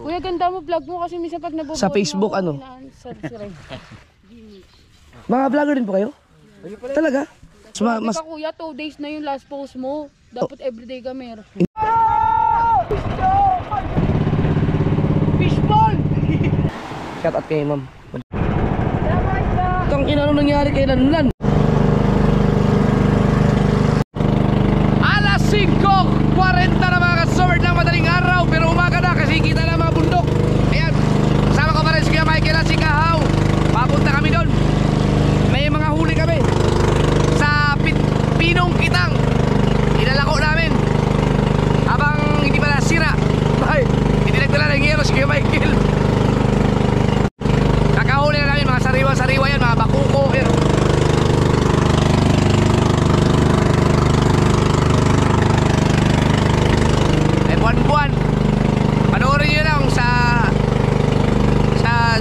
Kuya, ganda mo vlog mo kasi minsan pag nabubuhat Sa Facebook, mo, ano? Mga Mga vlogger din po kayo? Talaga? So, mas... Kuya, 2 days na yung last post mo. Dapat everyday ka meron. Fishball! Shout out kay ma'am. Itong inanong nangyari kay Lanlan. Alas 5:40 na mga ka-sword ng madaling araw, pero umaga na kasi kita na mga bundok. Ayan, kasama ko pa rin si Kuya Michael at si Kahaw. Papunta kami doon. May mga huli kami sa Pinong Kitang. Inalako namin habang hindi pa nasira. Ay, hindi nagdala ng hero si Kuya Michael. Kakahuli na namin mga sariwa-sariwa yan, mga bakuko yan. Buwan-buwan panoorin nyo lang sa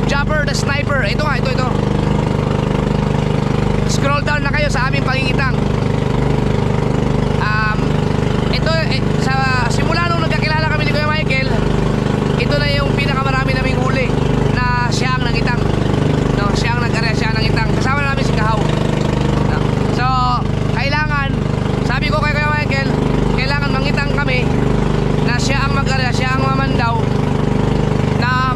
Jumper the Sniper. Ito nga, ito scroll down na kayo sa aming pangingitang. Ito sa simula nung nagkakilala kami ni Kuya Michael, ito na yung pinakamarami naming huli na siya ang nangitang, no? Siya ang nag-area, siya ang nangitang, kasama namin si Kahaw, no? So kailangan, sabi ko kay Kuya Michael, kailangan mangitang kami na siya ang mag-area, siya ang mamandaw, na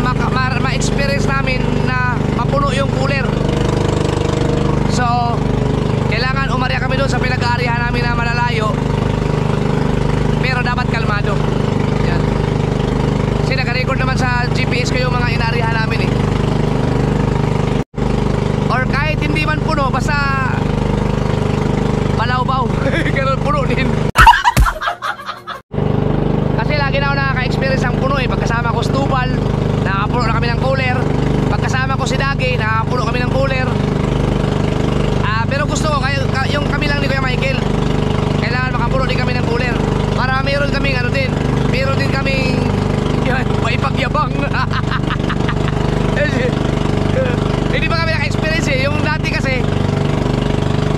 ma-experience namin na mapuno yung cooler. So kailangan umarya kami doon sa pinag-aarihan namin na malalayo, pero dapat kalmado. Yan. Kasi naka-record naman sa GPS ko yung mga inaarihan namin eh. Or kahit hindi man puno, basta balawbaw. Ganun, puno din. Kasi lagi na ako nakaka-experience ang puno eh. Pagkasama ko si Tubal, nakapuno na kami ng cooler. Pagkasama ko si Dagi, nakapuno kami ng cooler. Pero gusto ko, yung kami lang ni Kuya Michael, kailangan makapuno din kami ng cooler. Para meron kaming ano din, meron din kaming maipagyabang. Hindi pa kami naka-experience eh. Yung dati kasi,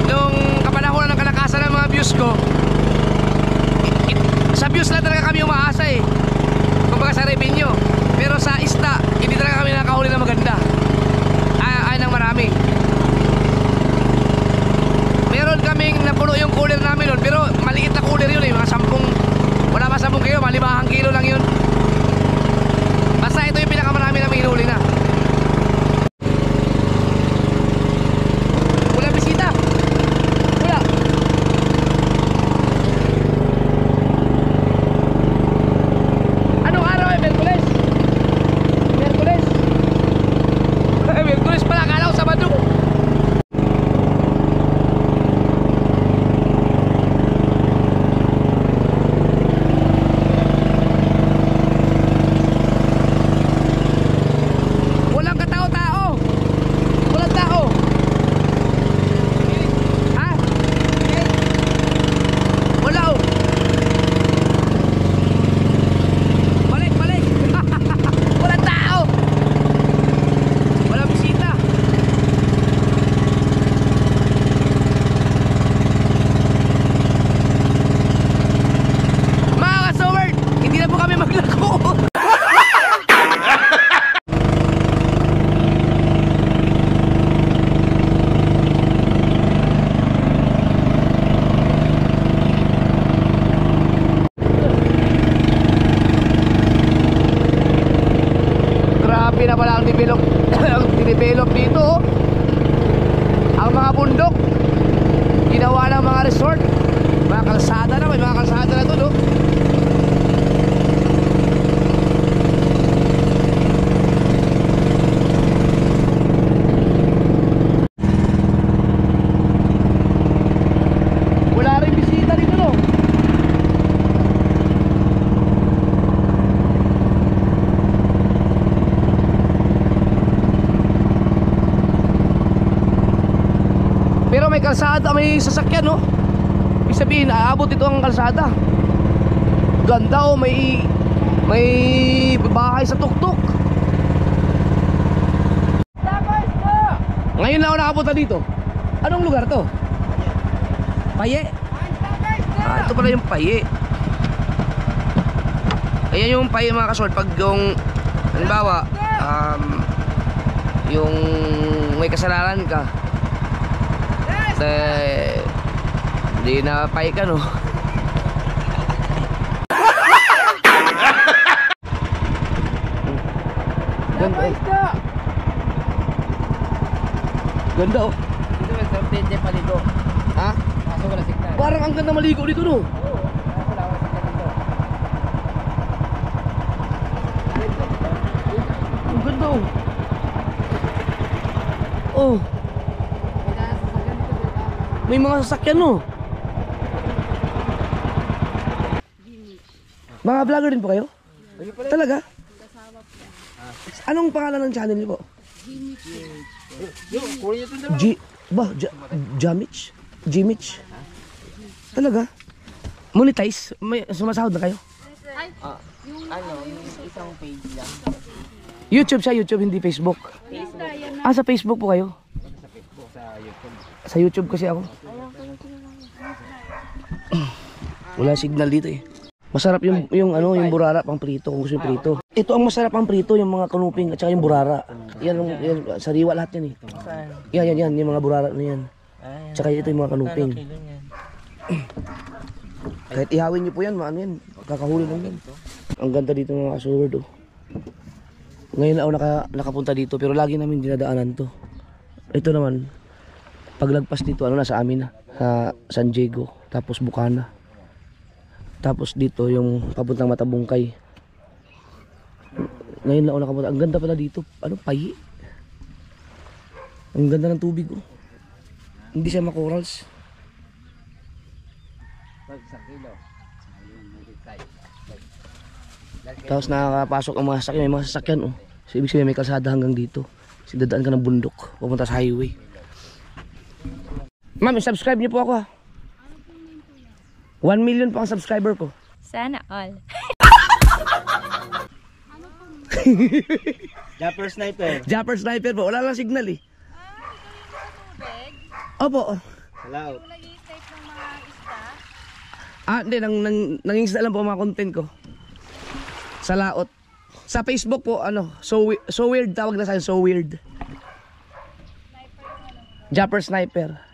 nung kapanahonan ng kalakasan ng mga views ko, sa views lang talaga kami umaasa eh. Kumbaga sa revenue. Pero sa isda, hindi talaga kami nakahuli na maganda. Ay nang marami. Meron kaming napuno yung cooler namin nun, pero maliit na cooler yun eh, mga 10, wala pa 10 kilo, 5 kilo lang yun. Basta ito yung pinakamarami na hinuli na. Wala bisita. Wala. Anong araw eh? Merkules? Merkules? Merkules pala, akala ko Sabado. Grabe na pala ang dinevelop dito oh. Ang mga bundok ginawa ng mga resort, mga kalsada na, may mga kalsada na doon oh. Wala rin bisita dito no. Pero may kalsada, may sasakyan no. Ibig sabihin, aabot ito ang kalsada. Ganda oh, may bahay sa tuktok. Ngayon lang ako nakapunta dito. Anong lugar to? Paye? Ito pala yung Paye. Ayan yung Paye mga kasword. Pag yung Halimbawa, yung may kasalanan ka, hindi na pay ka, no? Ganda, oh. Ganda, oh. Dito may sortente paligo. Ha? Kaso wala signal. Parang ang ganda maligo dito, no? Oo, wala signal dito. Ang ganda, oh. Oh, may mga sasakyan, no? Mga vlogger din po kayo? Talaga? Anong pangalan ng channel niyo po? Jamich? Jimich? Talaga? Monetize? May sumasahod na kayo? Yung isang page lang. YouTube siya, YouTube, hindi Facebook. Sa Facebook po kayo? Sa Facebook, sa YouTube. Sa YouTube kasi ako. Wala signal dito eh. Masarap yung burara pang prito kung gusto yung prito. Ito ang masarap ang prito, yung mga kanuping at saka yung burara. Yan, sariwa lahat yan eh. Yan, yung mga burara na yan. Tsaka ito yung mga kanuping. Kahit ihawin niyo po yan, maano yan, kakahuli lang yan. Ang ganda dito ng mga sword, oh. Ngayon ako nakapunta dito pero lagi namin dinadaanan to. Ito naman, paglagpas dito, nasa amin na. Sa San Diego, tapos Bukana. Tapos dito yung papuntang Matabungkay. Ngayon lang ako nakapunta. Ang ganda pala dito. Payi. Ang ganda ng tubig, oh. Hindi siya makorals. Tapos nakakapasok ang mga sasakyan. May mga sasakyan, oh. So, ibig sabihin may kalsada hanggang dito. Kasi dadaan ka ng bundok. Pupunta sa highway. Ma'am, subscribe niyo po ako, ha. 1 million po ang subscriber ko. Sana all. Japper Sniper. Japper Sniper po. Wala lang signal eh. Opo. Hello. Hindi. Nangingisda lang po ang mga content ko. Sa laot. Sa Facebook po, so weird tawag na sa akin. So weird. Japper Sniper.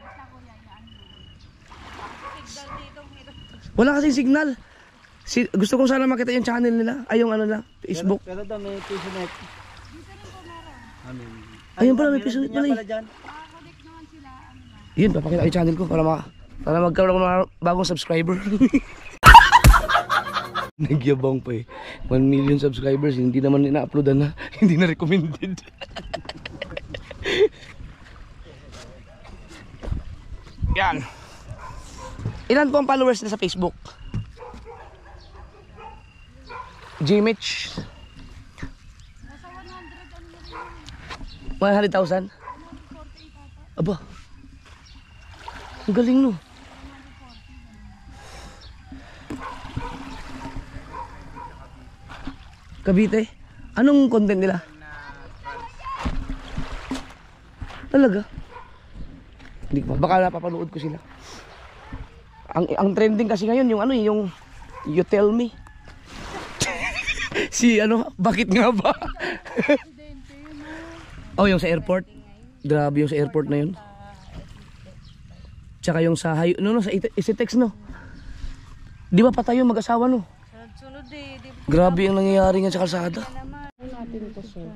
Wala kasing signal. Gusto ko sana makita yung channel nila. Ay, yung Facebook. Pero daw may pisonet. Ayun pala, may pisonet pala eh. Yun, papakita ko yung channel ko para magkaroon ako ng bagong subscriber. Nagyabang pa eh. 1 million subscribers, hindi naman ina-uploadan na. Hindi na recommended. Yan. Ilan po ang followers na sa Facebook? Jimich. 100,000? Aba. Ang galing, no? Cavite? Anong content nila? Talaga? Hindi ko pa. Baka napapanood ko sila. Ang trending kasi ngayon yung You Tell Me. Bakit nga ba? Oh, yung sa airport. Grabe yung sa airport na yun. Tsaka yung sa sa Isitex, no? Di ba patay yung mag-asawa, no? Grabe yung nangyayari nga sa kalsada. Natin ito, sir.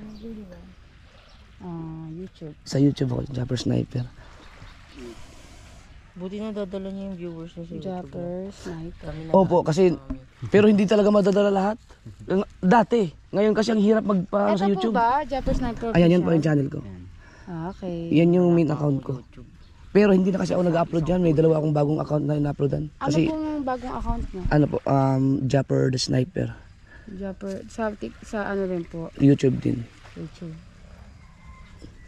YouTube. Sa YouTube ako, Japper Sniper. Buti na dadala niya yung viewers niya sa YouTube. Japper Sniper. Opo, kasi pero hindi talaga madadala lahat. Dati, ngayon kasi ang hirap magpa sa YouTube. Ito po ba? Japper Sniper. Ayan, yan po yung channel ko. Okay. Yan yung main account ko. Pero hindi na kasi ako nag-upload dyan. May dalawa akong bagong account na ina-uploadan. Kasi, Ano pong bagong account mo? Japper the Sniper. Japper, sa ano rin po? YouTube din. YouTube.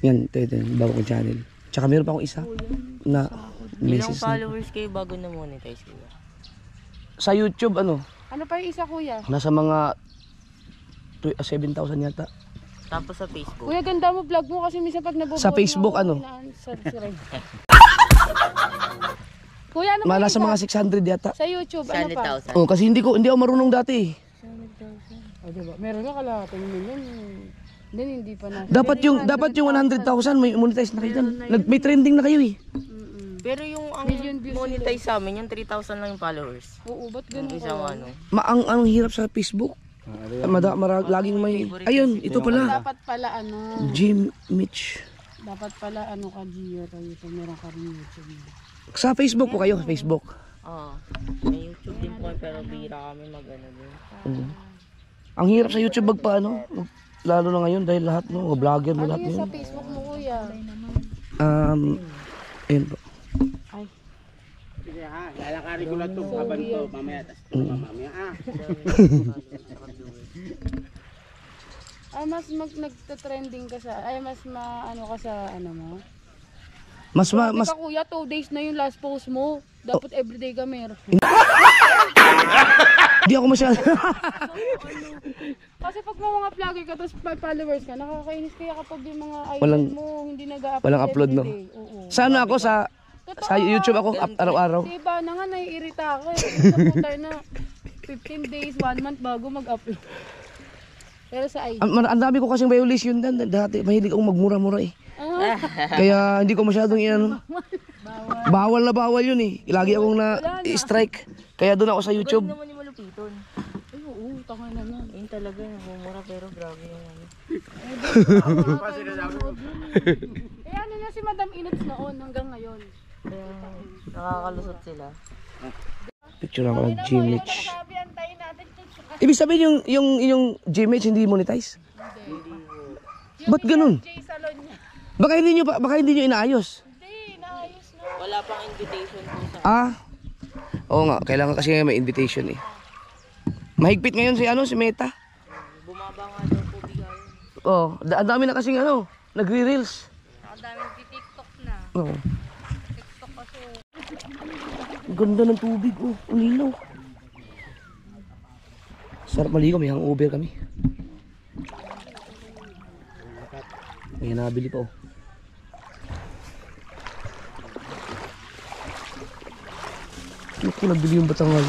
Yan, ito yung bagong channel. Tsaka meron pa akong isa na Ilang message. followers kayo bago na monetize kayo? Sa YouTube, Ano pa yung isa, kuya? nasa mga 7,000 yata. Tapos sa Facebook. Kuya, ganda mo vlog mo kasi minsan pag nabubuhat Sa Facebook, Kuya, ano Nasa mga 600 yata. Sa YouTube, ano pa? 100,000. Oh, kasi hindi ako marunong dati. O diba? Meron ka kalahating million. Then hindi pa na. Dapat yung 100,000 may monetize na kayo dyan. May trending na kayo eh. Pero yung ang Million views monetize sa amin, yung 3,000 lang yung followers. Oo, ba't Yung ganun isang ka? ano. Ang hirap sa Facebook. Laging may... Ayun, ito pala. Dapat pala ano, Jim Mitch. dapat pala ano ka Gio kayo kung meron ka rin YouTube. Sa Facebook po kayo, Facebook. Oo. May YouTube din po pero bira kami mag-ano din. Ang hirap sa YouTube magpaano. Lalo na ngayon dahil lahat no, vlogger mo Ano lahat yun sa yun. Facebook mo kuya? Ayun po. Ay, Sige ha, lalakarin ko lang itong kaban to. Mamaya, mamaya mas nagte-trending ka sa, ay mas maano ka sa ano mo? Mas Mas kuya, 2 days na yung last post mo. Dapat everyday ka meron. di ako masyado. Kasi pag mga vlogger ka tapos followers ka, nakakainis kaya kapag yung mga idol Walang- mo hindi nag-upload walang upload, no? everyday. Oo. Sa ano ako sa YouTube ako araw-araw. Diba na nga naiirita ako eh. Sa putar na 15 days, 1 month bago mag-upload. Pero sa IG. Ang dami ko kasing violation dan dati mahilig akong magmura-mura eh. Kaya hindi ko masyadong inano. Bawal yun eh. Lagi akong na-strike. Kaya doon ako sa YouTube. Naman yung malupiton. Ay, oo, tanga na na. Yun talaga, namumura pero grabe yung ano. Eh ano na si Madam Inots noon hanggang ngayon. Kaya nakakalusot sila. Picture ako ng Gmich. Ibig sabihin yung Gmich hindi monetize? Ba't ganun? J salon niya. Baka hindi nyo inaayos. Hindi, naayos na. Wala pang invitation po sa... Oo nga, kailangan kasi may invitation eh. Mahigpit ngayon si Meta. Bumaba nga daw po bigayan. Oh, ang dami na kasing nagre-reels. Nakadaming TikTok na. Oo. TikTok kasi. Ang ganda ng tubig, oh. Ang linaw. Sarap maligo, may hangover kami. May nabili pa, oh. Naku, nabili yung Batangal.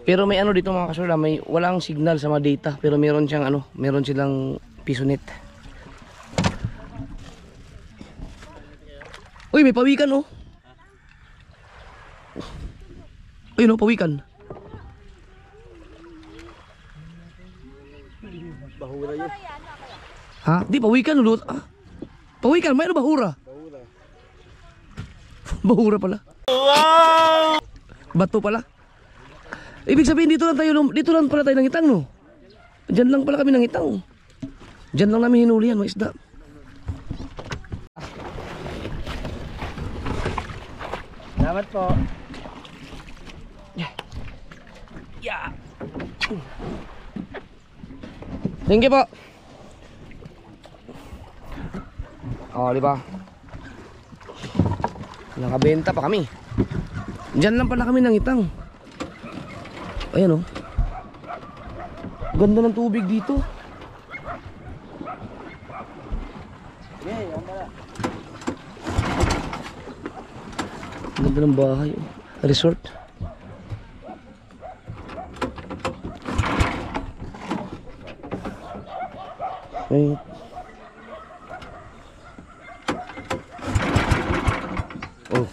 Pero may dito mga kasura, may walang signal sa mga data, pero meron siyang meron silang pisonet. Uy, may pawikan, oh. Ayun, oh, pawikan. bahura yun. Ha? Di, pawikan, ulit. Pawikan, mayroon bahura. Bahura pala. Wow! Bato pala. Ibig sabihin dito lang pala tayo nangitang, no? Diyan lang pala kami nangitang. Diyan lang namin hinuli yan, mga isda. Salamat po. Yeah. Thank you po. Oh, di ba? Nakabenta pa kami. Diyan lang pala kami nangitang. Ayan, oh. Ganda ng tubig dito. Ganda ng bahay, oh. Resort. Ay. Oh.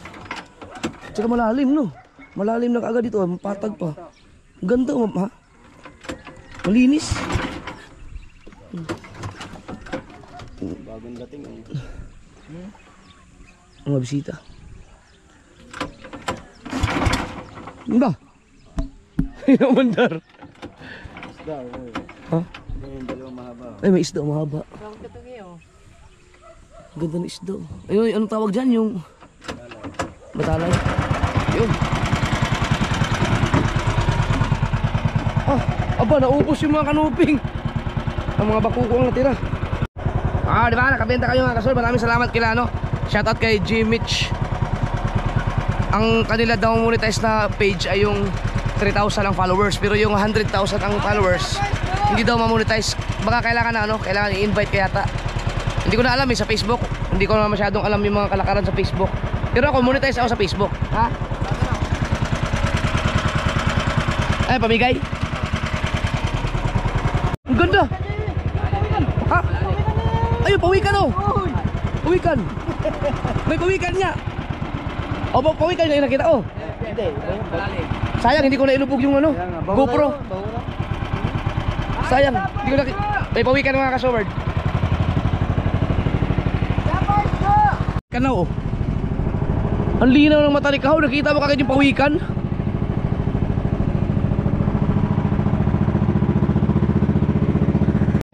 Tsaka malalim, no? Malalim na kaagad dito, patag pa. Ganda, ha? Malinis. Bagong dating. Mga bisita. Ba? Ayun, mandar. Isda, oh. Ha? Yung dalawang mahaba. Ay, may isda, mahaba. Ganda ng isda. Ayun, anong tawag dyan? Yung... Batalay. Yun. Aba, naubos yung mga kanuping. Ang mga bakuko ang natira. Di ba? Nakabenta kayo mga kasol. Maraming salamat kila, Shoutout kay Gmich. Ang kanila daw monetize na page ay yung 3,000 ang followers. Pero yung 100,000 ang followers, hindi daw ma-monetize. Baka kailangan kailangan i-invite kaya yata. Hindi ko na alam sa Facebook. Hindi ko na masyadong alam yung mga kalakaran sa Facebook. Pero ako monetize ako sa Facebook. Ha? Ay, pamigay. Ang ganda. Ha? Ayun, pawikan oh. Pawikan. May pawikan niya. O, pawikan niya yung nakita oh. Hindi. Sayang, hindi ko na ilubog yung ano, GoPro. Sayang, hindi ko nakita. May pawikan mga kasoward. Kanaw oh. Ang linaw ng mata ni Kahaw. Nakita mo kagad yung pawikan.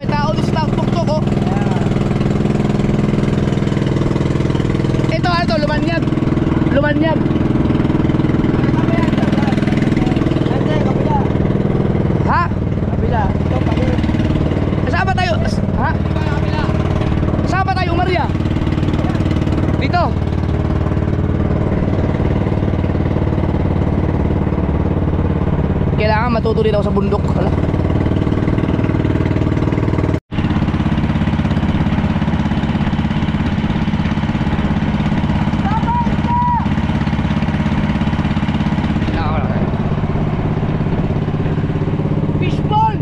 May tao dito sa tuktok oh. Ito ano, lumanyag. Lumanyag. Ha? Kabila. Ito, kabila. Saan ba tayo? Ha? Saan ba tayo, Maria? Dito. Kailangan matuto din ako sa bundok. Hala. Fishball!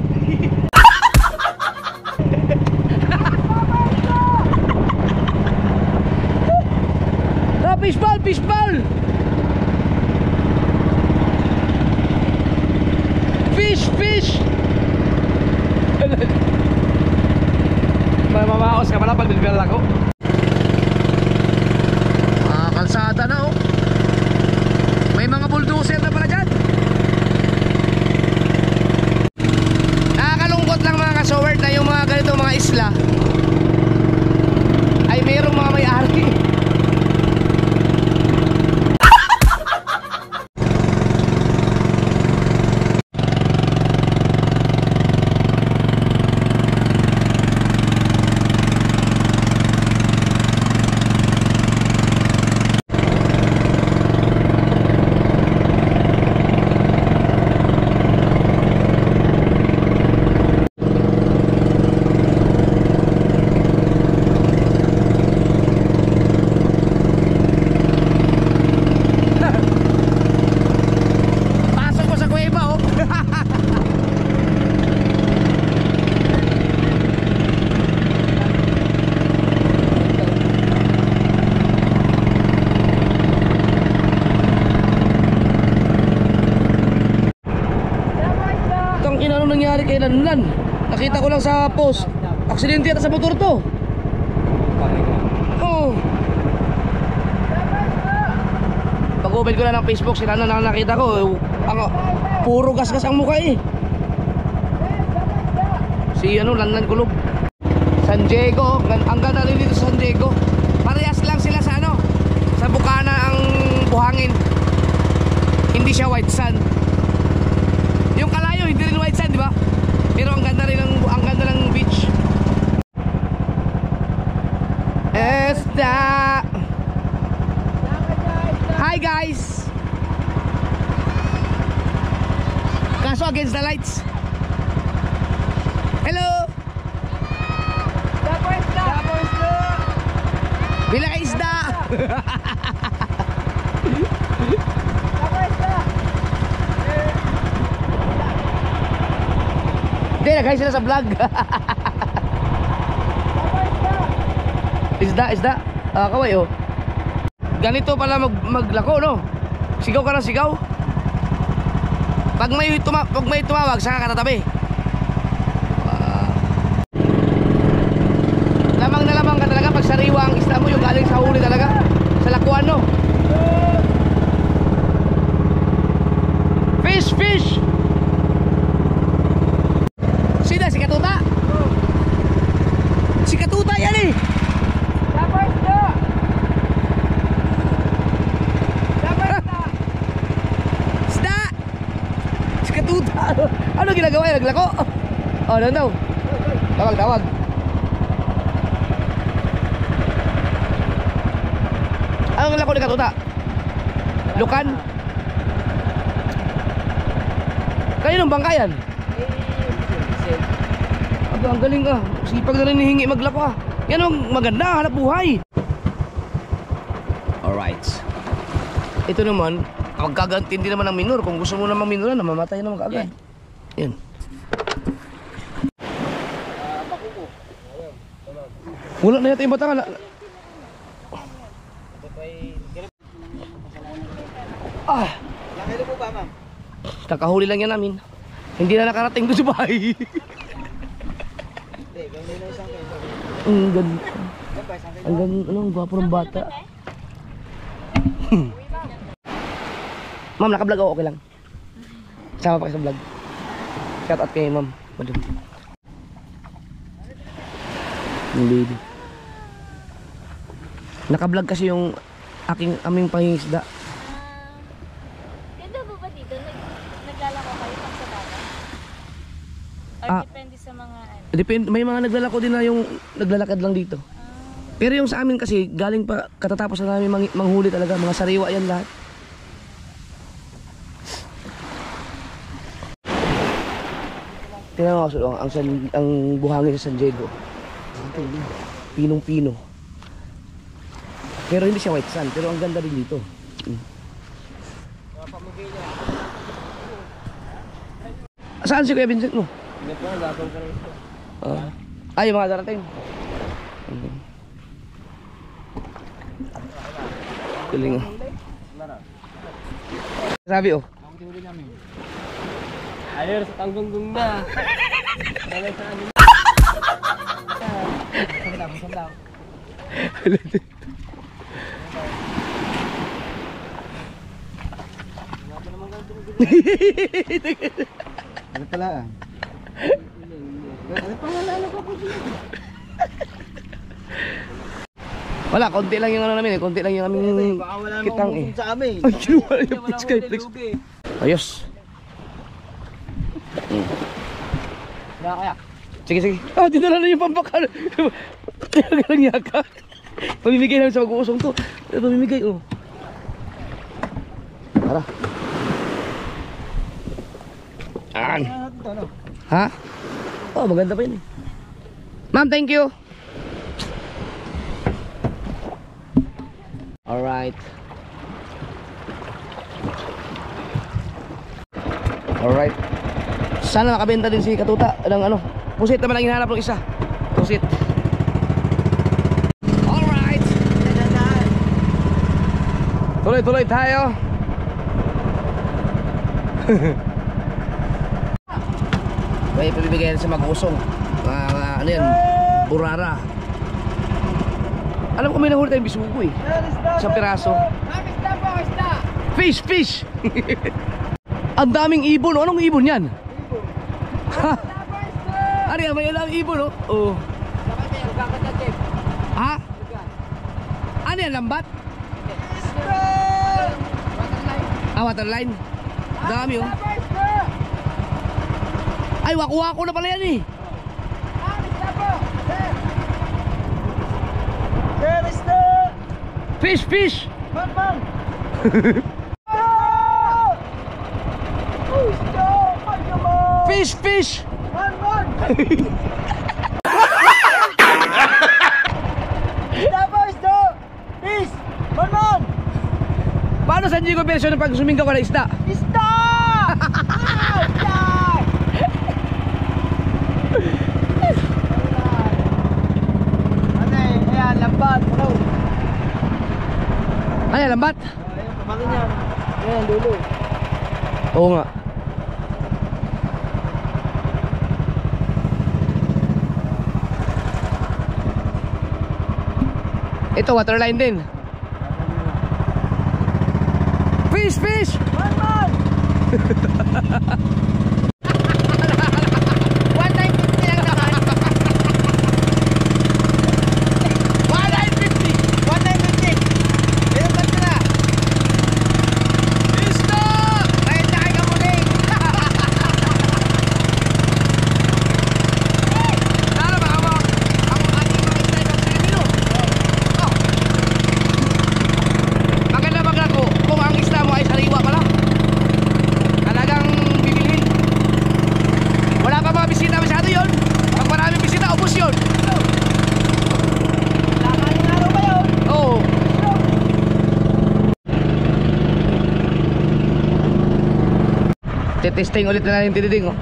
Fishball! Fishball! Fish! Fish! Mamamaos ka pala pag nilbiral ako. Kalsada na oh. May mga bulldozer na pala dyan. Nakakalungkot lang mga kasoward na yung mga ganito mga isla ay mayroong mga may-ari. Nangyari kay Lanlan. Nakita ko lang sa post. Aksidente yata sa motor to. Oh. Pag-open ko na ng Facebook, sila na nakita ko. Puro gas-gas ang mukha eh. Si ano, Lanlan Kulog. San Diego. Ang ganda rin dito sa San Diego. Parehas lang sila sa ano, sa Bukana ang buhangin. Hindi siya white sand. Yung Kalayo hindi rin white sand, di ba? Pero ang ganda rin ng beach. Esta. Hi guys. Kaso against the lights. Hello. Bila ka isda. Hindi, nag-hi sila sa vlog. Isda. Kaway oh. Ganito pala maglako no. Sigaw ka ng sigaw. Pag may tumawag, saka ka tatabi. Lamang na lamang ka talaga pag sariwa ang isda mo, yung galing sa huli talaga. Sa lakuan no. Fish, fish. Sina si Katuta? Si Katuta yan eh. Isda. Si Katuta. Ano ginagawa yan? Naglako? Oh, no. Tawag. Anong lako ni Katuta? Lukan? Kaninong bangka yan? Ang galing ka. Sipag na rin hihingi maglako ah. Yan ang maganda, hanap buhay. Alright. Ito naman, Pagkagantindi naman ng minor. Kung gusto mo namang minuran, namamatay naman kaagad. Yan. Wala na yata yung batangan. Ah! Nakailan po ba, ma'am? Kakahuli lang yan namin. Hindi na nakarating doon sa bahay. Hindi, gawin na isang kayo. Ang ganda. Yan ba, isang kayo? Ang ganda. Ang gwapo ng bata. Ma'am, naka-vlog ako. Okay lang. Sama pa kayo sa vlog. Shout out kay ma'am. Madam. Yung baby. Naka-vlog kasi yung aming pangingisda. Ganda ba ba dito? Naglalako kayo pag sa dagat? Or Ah. depende sa mga ano? Depende, may mga naglalako din na yung naglalakad lang dito. Pero yung sa amin kasi, galing pa, katatapos na namin manghuli talaga. Mga sariwa yan lahat. Tingnan mo ako, ang buhangin sa San Diego. Pinong-pino. Pero hindi siya white sand, pero ang ganda rin dito. Saan si Kuya Vincent mo? Hindi po, gagawin ka rin ito. Yung mga darating. Galing oh. Sabi oh. Ayun, sa tanggunggong na. Talay sa amin. Busog lang. Ano pala? Ano pa wala na pa po siya? Wala, konti lang yung ano namin eh. Konti lang yung aming Baka wala namang kitang eh. umusong sa amin. Ay, kinuha yung Skyflex. Ayos. Wala kaya? Sige, sige. Dinala na yung pampakal. Talagang yaka. Pamimigay namin sa mag-uusong to. Pamimigay, oh. Tara. An. Ha? Oh, maganda pa yun eh. Ma'am, thank you. Alright. Alright. Sana makabenta din si Katuta ng ano. Pusit naman ang hinahanap ng isa. Pusit. Alright. Tuloy-tuloy tayo. May pabibigay sa mag-usong. Ano yan? Burara. Alam ko may nahuli tayong bisugo eh. Isang piraso. Fish, fish! Ang daming ibon. Anong ibon yan? Ha? Ano yan? May alam ibon oh. Oh. Ha? Ano yan? Lambat? Waterline. Dami oh. Ay, waku-waku na pala yan eh. Fish, fish! Fish, fish! Paano San Diego version ng pag sumingaw ka na isda? Isda! Ayan, lambat. Ano yan, lambat? Ayan, pamangin niya. Ayan, dulo. Oo nga. Ito, waterline din. Fish, fish! Man! 150 lang naman. 150! 150! Ilan ba ito na? Listo! Kahit na kayo kamuling! Tara ba? Ang ating mga isla ng Pilipino. Oh. Maganda maglako kung ang isla mo ay sariwa pala. Talagang bibilhin. Testing ulit na natin Tididing oh.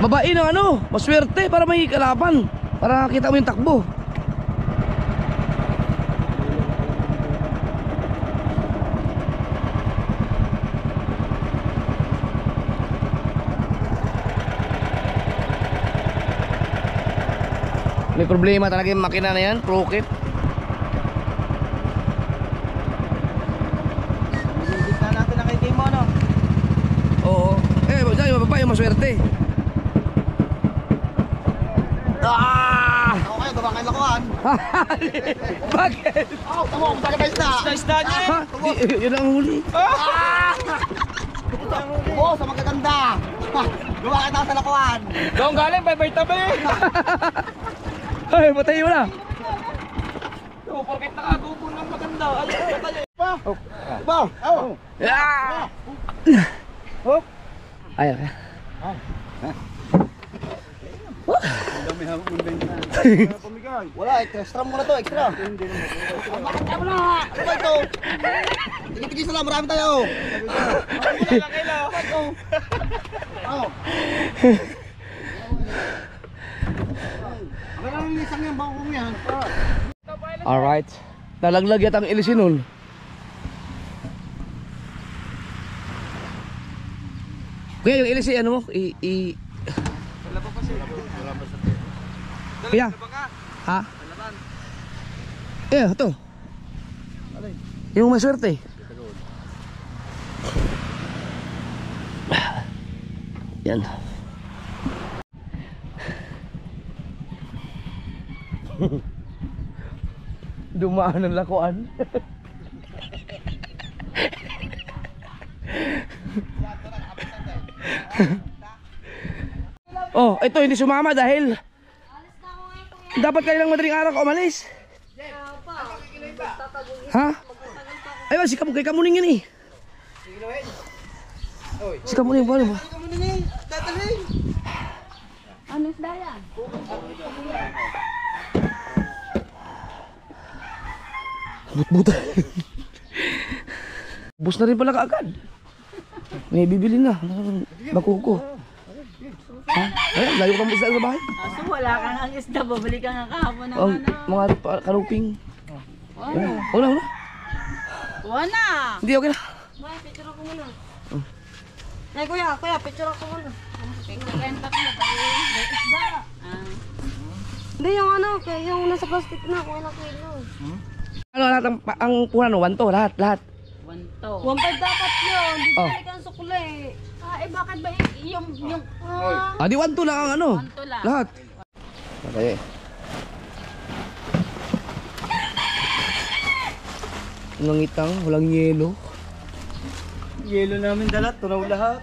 Babae ng ano, maswerte para may kalaban. Para kita mo yung takbo. May problema talaga yung makina na yan, Crooked. Hindi na natin ang kay mo, no? Oo. Yung babae yung maswerte. Ah! Ako kayo, gawa kayo lakuan. Bakit? Tamo, kung talaga isda. Isda niya Ha? Yun ang huli. Oo, sa magaganda. Gawa kayo sa lakuan. Doon galing, bay tabi. Ay, patay mo na. Porkit nakagubon ng maganda. Ay, patay. Ba? Oh. Ah! Ayan. Wala, extra mo na to, extra. Ano ba ito? Tigil-tigil sila, marami tayo. Alright. Nalaglag yata ang ilisinol. Kuya, yung ilisi ano mo? Kuya. Ha? Eh, ito. Yung maswerte. Yan. Dumaan ng lakuan. Oh, ito hindi sumama dahil dapat kayo lang madaling araw ka umalis. Ha? Ayun, si kay Kamuning yan eh. Si Kamuning pa rin ba? Ano isda yan? But-buta. Bus na rin pala kaagad. May bibili na. Bakuko. Ha? Ay, layo kang isda sa bahay. Aso wala kang ang isda, babalik ka nga kahapon ng Ang ano. mga karuping. Ano? Wala. Wala. Hindi, okay na. May, picture ako muna. Ay, kuya, picture ako muna. Renta ko na tayo. Isda. Hindi, yung ano, yung nasa plastic na, kung ilang kilo. Ano lahat ang punan, 1 to, lahat. 1 1.5 dapat yun, di Oh. balik ang sukli. bakit ba yung Ah, di 1 to lang ang ano. 1 to lang. Lahat. Okay. Nangitang, walang yelo. Yelo namin dala, tunaw lahat.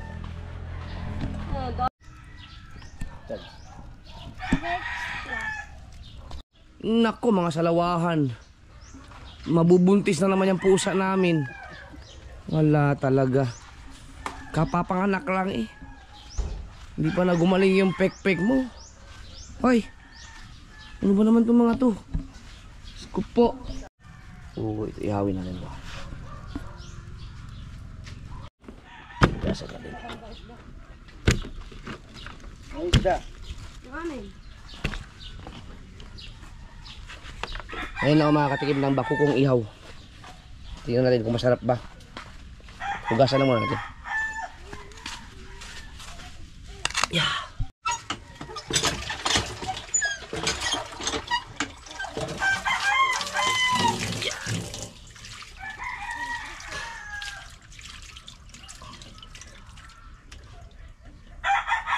Nako, mga salawahan. Mabubuntis na naman yung pusa namin. Wala talaga. Kapapanganak lang eh. Hindi pa na gumaling yung pek-pek mo. Hoy, ano ba naman itong mga to? Scoop po. Oo, ito ihawin natin ba? Kasa ka din. Ay, isda. Ngayon na ako makakatikim ng bakukong ihaw. Tingnan natin kung masarap ba. Hugasan na muna natin. Yeah.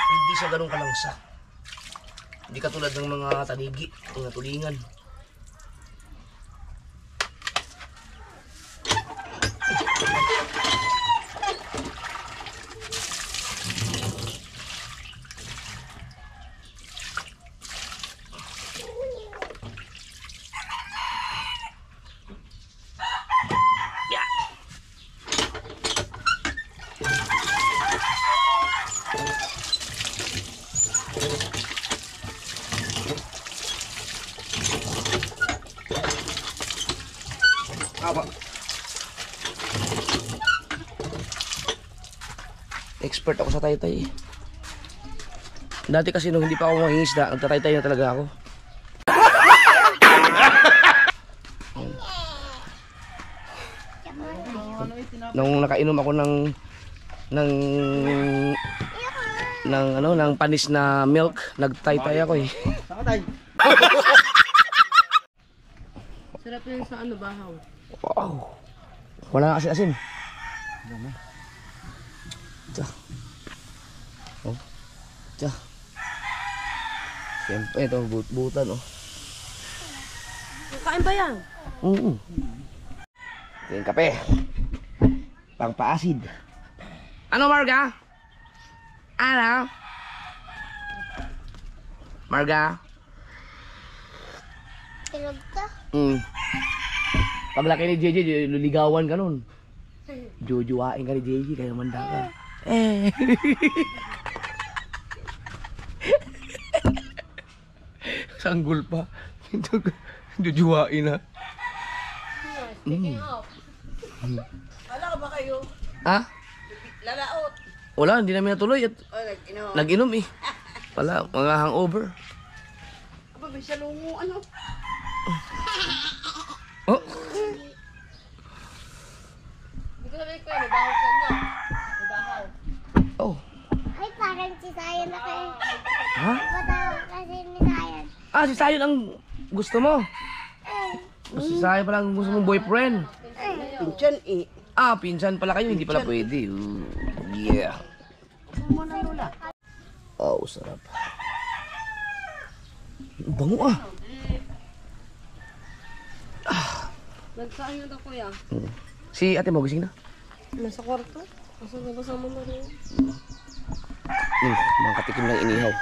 Hindi siya ganun kalangsa. Hindi katulad ng mga tanigi, mga tulingan. Expert ako sa taytay. Dati kasi nung hindi pa ako mangingisda, nagtataytay na talaga ako. Nung nakainom ako ng panis na milk, nagtaytay ako eh. Sarap yun sa ano, bahaw. Wow. Wala na kasi asin. Tiyak. Oh. Tiyak. Siyempre, ito, butan, oh. Kain ba yan? Oo. Ito yung kape. Pangpa-acid. Ano, Marga? Ano? Marga? Tulog ka? Paglaki ni JJ, luligawan ka nun. Jujuwain ka ni JJ, kaya manda ka. Sanggol pa. Jujuwain na. Speaking of. Wala ka ba kayo? Ha? Lalaot. Wala, hindi namin natuloy. At O, nag-inom. nag-inom eh. Wala, mga hangover. Aba, may salungo, ano? Oh, Hindi ko sabihin ko yun, bahaw sa inyo. Bahaw. oh. Ay, parang si Sayan ako eh. Ha? Patawa kasi ni Sayan. Ah, si Sayon ang gusto mo. Si Sayon pala ang gusto mong boyfriend. Pinsan eh. Ah, pinsan pala kayo, hindi pala pwede. Ooh, yeah. Mo na lula. Oh, sarap. Bango ah. Nagsaan yun ako, kuya. Si ate mo, gising na? Nasa kwarto. Kasi nabasama na rin. Mga katikim ng inihaw.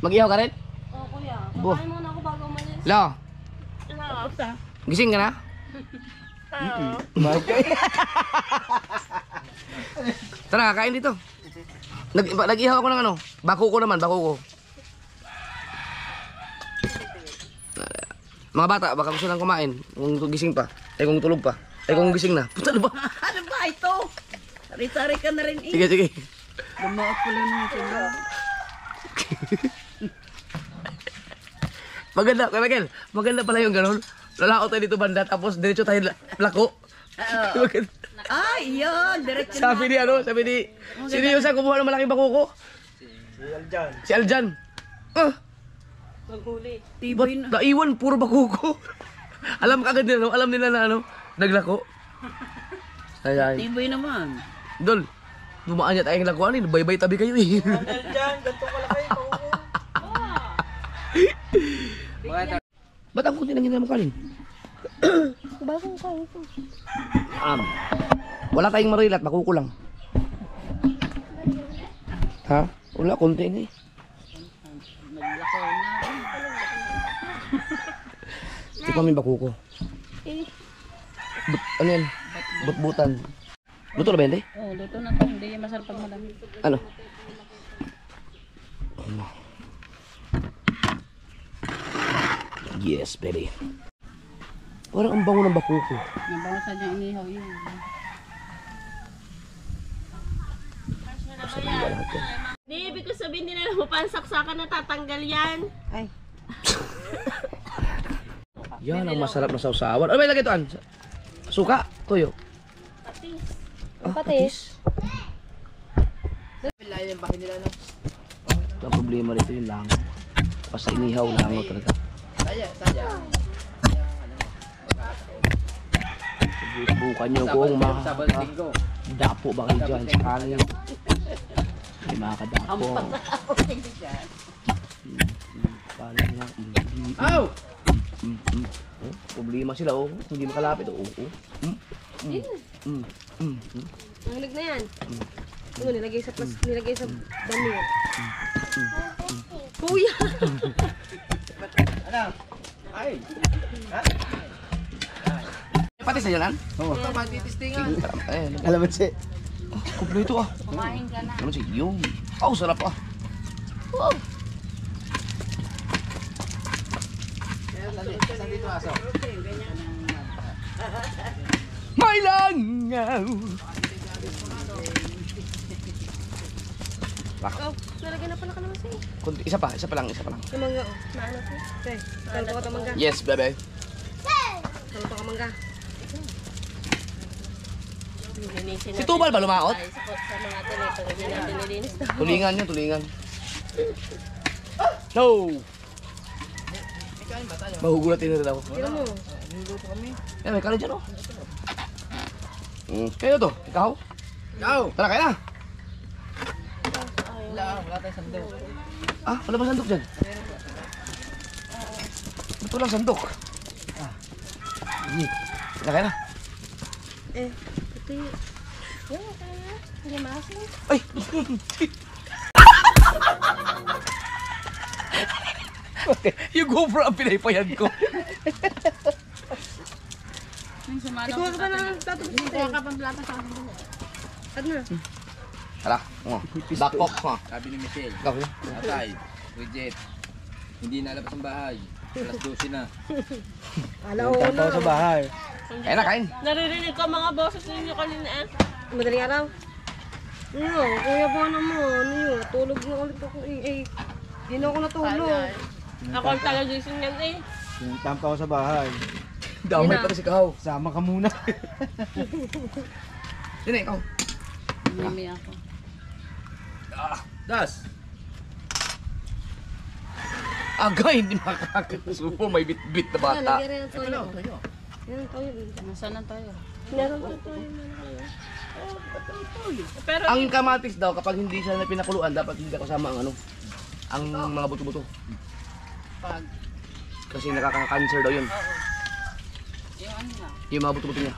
Mag-ihaw ka rin? Oo, kuya. Bo. Kakain muna ako bago umalis. Lo, Ano? gising ka na? Tara, kain dito. Nag-ihaw ako ng ano? Bako ko naman, bako ko. Mga bata, baka gusto lang kumain. Kung gising pa. Kung tulog pa. Kung gising na. Puta na ba? Ano ba ito? Sari-sari ka na rin eh. Sige, sige. Lumaot ko lang ng sila. Maganda, Kuya Michael. Maganda pala yung ganun. Lalako tayo dito banda, tapos diretso tayo lako. Maganda. Ay, yun. Diretso na. Sabi ni ano, sabi ni... Sino yung sa kumuha ng malaking bakuko? Si Aljan. Si Aljan. Maghuli. Ba't naiwan? Puro bakuko. Alam ka agad nila, no? Alam nila na ano, naglako. Ay, ay. Tiboy naman. Dol, dumaan niya tayong lakuan eh. Bye-bye tabi kayo eh. Aljan, ganito ka lang kayo. Ba't ang kunti lang yun mo kanin? Bagong kain ko. Wala tayong marilat, bakuko lang. Ha? Wala, konti nga eh. Ito kami bakuko. Ano yan? But-butan. Luto na ba hindi? Oo, luto na to. Hindi yung masarap pag madami. Ano? Yes, baby. Parang ang bango ng bakuko. Yung bango sa dyan inihaw yun. Sabi ba lahat yan? Hindi, ibig ko sabihin nila mo pansaksakan na tatanggal yan. Ay. Yan ang masarap na sausawan. Ano ba ilagay ito, An? Suka? Toyo? Patis. Patis? Ang problema rito yung langaw. Basta inihaw, langaw talaga. Subukan nyo kung dapo ba kayo dyan sa kanin. May mga kadapo. Kanin nga. Aw! Problema sila, oh. Hindi makalapit, oh. Nanginig na yan. Ano, nilagay sa dami. Kuya! Patis na yan, An? Oo. Patitistingan. Alaman siya. Kompleto ah. Kumain ka na. Alaman siya. Yung. Oh, sarap ah. Wow. May langaw. Oh, nalagyan na pala ka naman sa'yo. Isa pa lang. Yung mangga, oh. Maano ko? Te, kalbo ka mangga. Yes, bebe. Kalbo ka mangga. Linisin Si Tubal ba lumaot? Ay, sa mga tinito, hindi natin nilinis na. Tulingan. No! Mahugulatin na rin ako. Tira mo. Yan, may kanin dyan, oh. Kayo to, ikaw? Ikaw! Tara, kaya na! Wala tayong sandok. Ah, wala ba sandok dyan? Ba't walang sandok? Tara, kaya na. Ito yung... Yan, kaya na. Hindi maasin. Ay! Yung GoPro ang pinaypayan ko. Ikaw ka ba ng plato? Ikaw ka pang plata sa akin. At na. Tara, backpok ha. Sabi ni Michelle, Ikaw yun. Atay, Bridget, hindi nalabas ang bahay. Alas 12 na. Alauna. sa bahay. Kaya na, kain. Naririnig ko mga boses ninyo kanina eh. Madaling araw? Ano, kuya Bona mo, ano yun, tulog na ulit ako eh. Di na ako natulog. Ako ang talagising yan eh. Tampa ko sa bahay. Damay pa rin si Kahaw. Sama ka muna. Sino ikaw? Mimi ako. Das! Aga, hindi makakasupo. May bit-bit na bata. Lagyan rin ang toyo. Yan ang toyo. Nasaan na tayo? Meron ang toyo. Pero Ang kamatis daw, kapag hindi siya na pinakuluan, dapat hindi kasama ang ano, ang mga buto-buto. Pag. Kasi nakaka-cancer daw yun. Yung ano na. Yung mga buto-buto niya.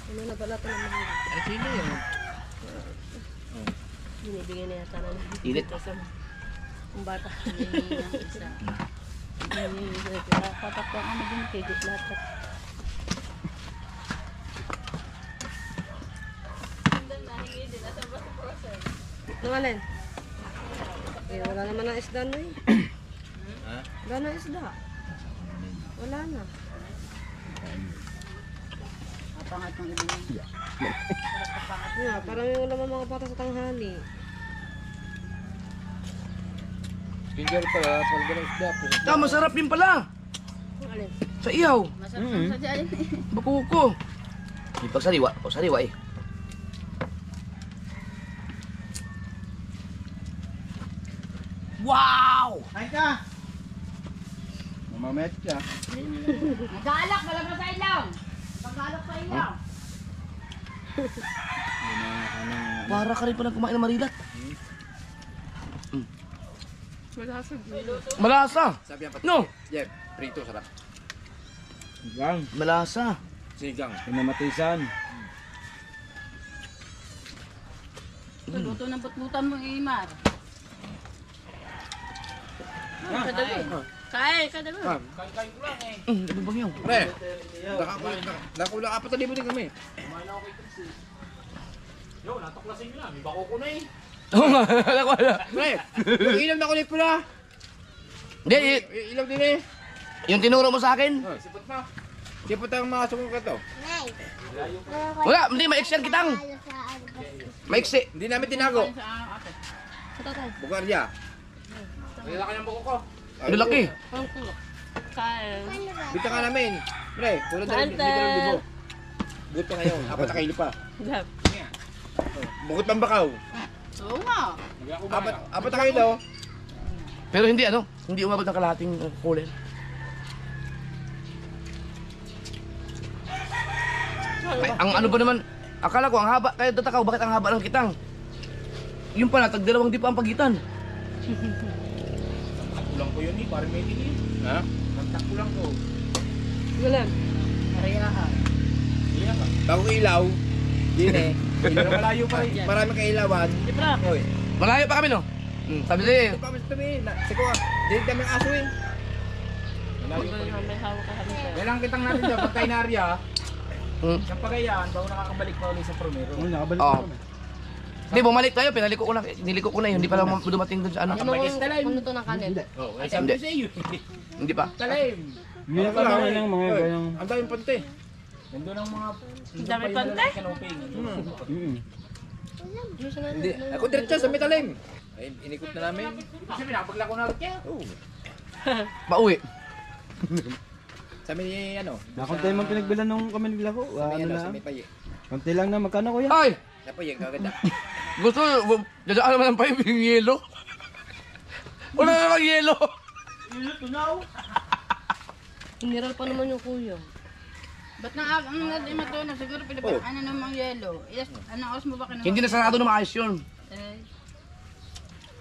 ano na pala ito ng mga Ay, sino yun? binibigyan na yata na Init. ang bata. Hindi ng isa. Patak lang ano din kay Gislatat. Nung alin? Eh, wala naman na isda na eh. Ha? Wala na isda. Wala na. Kapangat ng iba niya. Yeah, parang yung wala mga bata sa tanghali. Finger pala, palga ng isda. Ah, masarap yun pala. Nung alin? Sa ihaw. Masarap sa dyan. Bakuko. Di pagsariwa. Pagsariwa eh. Wow! Kain ka! Mamamet ka. Nagaalak, malabas sa ilaw. Pagkalak sa ilaw. Para ka rin palang kumain ng marilat. Malasa. Sabi ang No, Jeff, prito, sarap. Gang. malasa. Sinigang. Pinamatisan. Luto ng butbutan mo, Imar. Kain, kadalo. Ano bang yun? Pre, nakakulang 4,000 din kami. Oo nga, alam ko na. Pre, yung ilaw na kulit pala. Hindi, Yung ilaw din eh. yung tinuro mo sa akin. Oh, sipot na. Sipot ang mga sumong ka to. Wala, hindi, maiksi yan kitang. Maiksi. Hindi namin tinago. Sa tatay. Bukarya. Lalaki ng buko ko. Ano laki? Kain. Bita ka namin. Pre, tulad na rin. Bita ng libo. Buot pa ngayon. 4 na kilo pa. Gab. Bukod pang bakaw. Oo nga. 4 na kilo. Pero hindi ano, hindi umabot ng kalahating kulay. Ay, ang ano ba naman, akala ko ang haba, kaya tatakaw, bakit ang haba ng kitang? Yung pala, tag-2 di pa ang pagitan. Kulang ko yun eh. Parang may tini. Ha? Magtakbo lang ko. Wala. Kariyahan. Bago ilaw. Din eh. Pero malayo pa rin. Marami kailawan. Oy. Malayo pa kami no? Sabi sa'yo, Ito pa mas tabi. Siko ah. Dito kami ang aso eh. May hawak ka kami. Kailangan kitang natin dyan. Pagkay na Arya. hmm. Sa Pagayaan. Bago nakakabalik pa ulit sa Promero. Nakabalik Oo. Hindi, bumalik tayo, pinaliko ko na, niliko ko na yun, hindi pa lang dumating dun sa ano. Ano to ng kanin? Oh, ay sabi ko sa iyo. Hindi pa. Talim. Ngayon pa lang ng mga Oy, ganyang... ang daming punte. Nandun ang mga... Dami konti. Hindi. Ako diretso sa Metalim. Ay, inikot na namin. Kasi pinapaglako na ulit yan. Oo. Pauwi. Sa may ano? Nakuntay mo pinagbilan nung kami naglako. Sa may Ano ano, sa na? may paye. Konti lang na, magkano kuya? Ay! Sa paye, kaganda. Gusto, dadaan naman ng pipe yung yelo. Wala na lang yelo. Hiniral pa naman yung kuya. Ba't na ang natin matunog? Siguro Pilipinas, ano namang yelo? Ano oras mo ba kinuha? Hindi na sarado na maayos yun. Eh,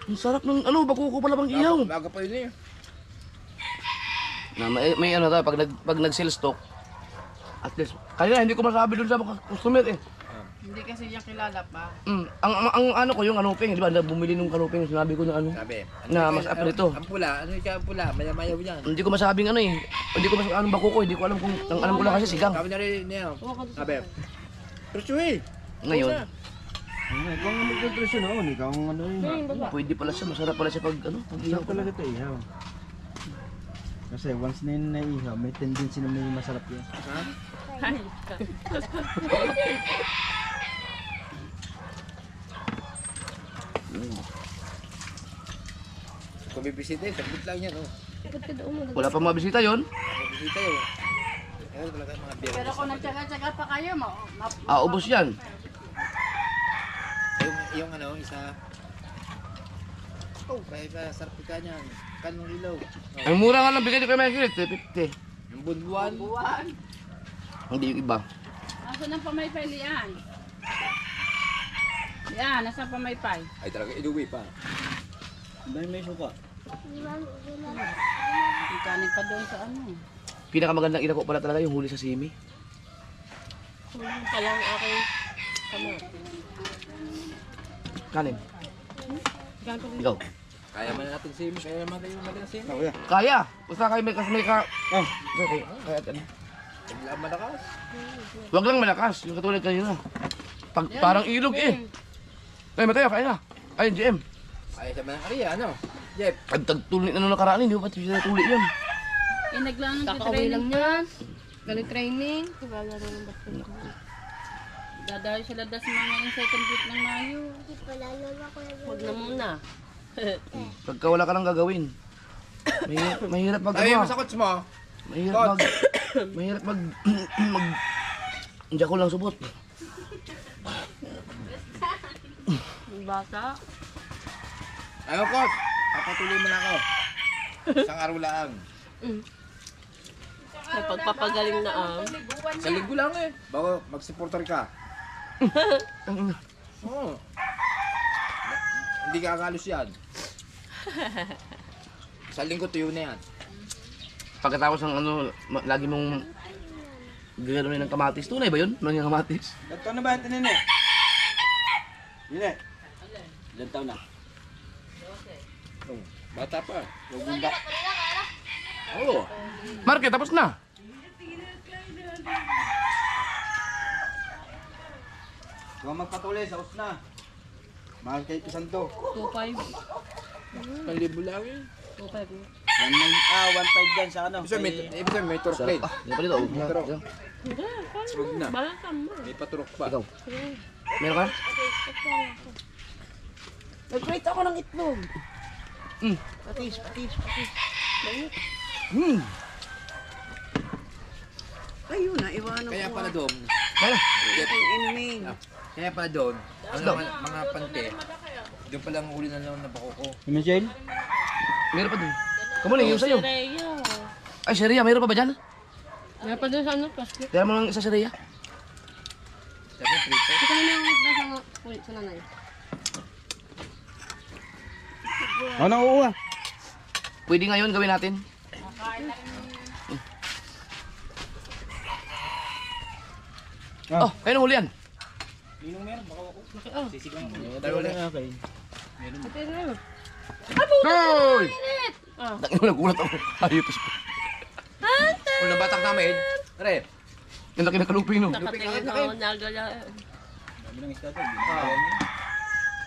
Ang sarap ng ano, bakuko pala bang ihaw. Maga pa yun eh. Na, may ano tayo, pag nag-sell stock, at least, kaya hindi ko masabi dun sa mga customer eh. hindi kasi yung kilala pa. Ang ano ko yung kanuping, di ba? Bumili nung kanuping, sinabi ko na ano. Sabi. Na mas up nito. Ang pula, ano yung pula? Maya-mayaw yan. Hindi ko masabing ano eh. Hindi ko masabing anong bakuko, hindi ko alam kung, ang alam ko lang kasi sigang. Sabi na rin niya. Sabi. Presyo eh. Ngayon, Ikaw ang magdodresyo noon, ikaw ang ano yun. pwede pala siya, masarap pala siya pag ano, pag ihaw Ihaw talaga ito, ihaw. Kasi once na yun naihaw, may tendency na may masarap yun. Kung bibisita eh, sabit lang yan. Oh. Wala pa mga bisita yon. Bibisita yun. Ayun talaga mga beer. Pero kung nagtsaga-tsaga pa kayo, Ubos yan. Yung ano, isa. Oh, kaya sarap ka niyan. Kanong ilaw. Oh. Ang mura nga lang bigay ni Kuya Michael, 350. Yung bunbuan. buwan. Hindi yung iba. Nasaan ang pamaypay liyan? Yan, nasaan pamaypay? Ay talaga, inuwi pa. Ang dami may suka. Ikanin pa doon sa ano. Pinakamagandang ina ko pala talaga yung huli sa simi. Kaya ang aking Kanin. Ikaw. Kaya man natin si Amy, kaya naman tayo natin si Amy. Kuya. Kaya. Basta kayo may ka. Oh, Okay. Kaya ano. Bigla malakas. Huwag lang malakas. Yung katulad kanina. Parang ilog eh. Ay, Mateo, kaya na. Ay, GM. Ay, sa mga kariya, ano? Jeff. Ang tagtuloy na nung nakaraan, hindi ba sila tuloy yan? Eh, naglaan ng kakaway lang training. yan. Galing training. Diba laro ng basketball? Dadayo sila das mga yung second week ng Mayo. Huwag na muna. Pagka wala ka nang gagawin. Mahirap mag Ay, ano. masakots mo. Mahirap mag Hindi ako lang subot. Yung bata. Ayaw, coach. Papatuloy mo na ako. Isang araw lang. May pagpapagaling na Sa linggo lang eh. Bago mag-supporter ka. Oo. Hindi ka akalos yan. Sa linggo tuyo na yan. Pagkatapos ng ano, lagi mong gagano ng kamatis. Tunay ba yun? Mga kamatis? ilan taon na ba ito nene? Nene? Ilan taon na? Oh, bata pa. Gugunda. Oo. Market, tapos na. Huwag magpatuloy sa usna. Mahal kayo isanto. 2.5. Palibo lang eh. 2.5. 1.5 dyan sa ano. Ibig sabihin may turok plate. Hindi pa dito. Turok. Ikaw. Huwag na. Balatan mo. May paturok pa. Ikaw. Meron ka? Nag-create ako ng itlog. Patis. Ayun na, iwanan Kaya pala doon. Kaya na. inumin. Kaya pala doon. Ang mga pante. Doon pala ang huli na lang na bako ko. Michelle? Meron pa din. Kamuli, yung sa'yo. Rhea. Ay, si Rhea, meron pa ba dyan? Meron pa doon sa ano, plastic. Tira mo lang isa si Rhea. Sabi prito. Ito na yung nasa ulit sa nanay. Ano uuwa? Pwede ngayon gawin natin. Oh, kayo nang huli yan. Dalawa na. Okay. Ito na yun. Hoy! Tangin mo, nagulat ako. Ayos ko. Kung nabatak namin, re. Yung laki na kalupin, no? Nakatingin ako, nagala.